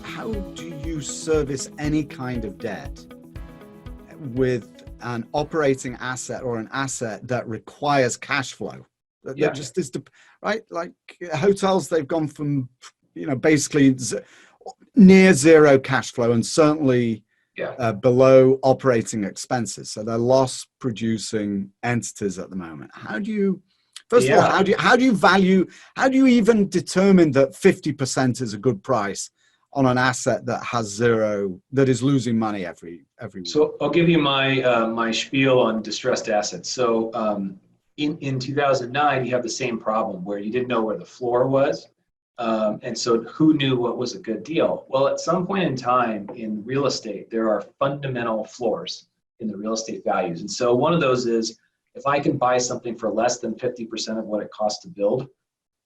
how do you service any kind of debt with an operating asset or an asset that requires cash flow? That just is right. Like hotels, they've gone from basically near zero cash flow and certainly below operating expenses. So they're loss producing entities at the moment. How do you, first of all, how do you even determine that 50% is a good price on an asset that has zero, that is losing money every week? So I'll give you my spiel on distressed assets. So in 2009, you have the same problem where you didn't know where the floor was. And so who knew what was a good deal? Well, at some point in time in real estate, there are fundamental floors in the real estate values. And so one of those is, if I can buy something for less than 50% of what it costs to build,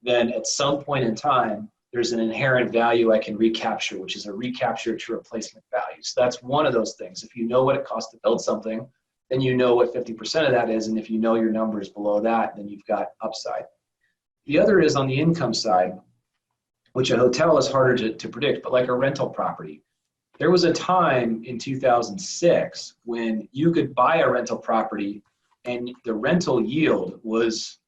then at some point in time, there's an inherent value I can recapture, which is a recapture to replacement value. So that's one of those things. If you know what it costs to build something, then you know what 50% of that is. And if you know your number is below that, then you've got upside. The other is on the income side, which a hotel is harder to predict, but like a rental property. There was a time in 2006 when you could buy a rental property and the rental yield was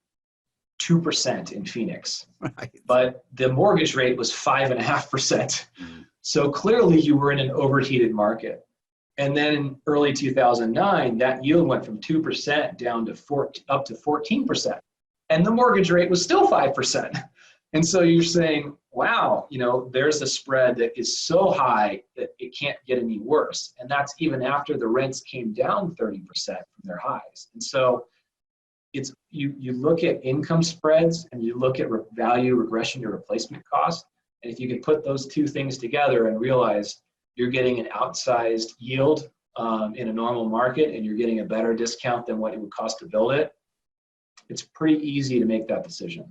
2% in Phoenix, right, but the mortgage rate was 5.5%. So clearly you were in an overheated market. And then in early 2009, that yield went from 2% down to up to 14%. And the mortgage rate was still 5%. And so you're saying, wow, there's a spread that is so high that it can't get any worse. And that's even after the rents came down 30% from their highs. And so it's you look at income spreads and you look at value regression to replacement cost. And if you can put those two things together and realize you're getting an outsized yield in a normal market and you're getting a better discount than what it would cost to build it, it's pretty easy to make that decision.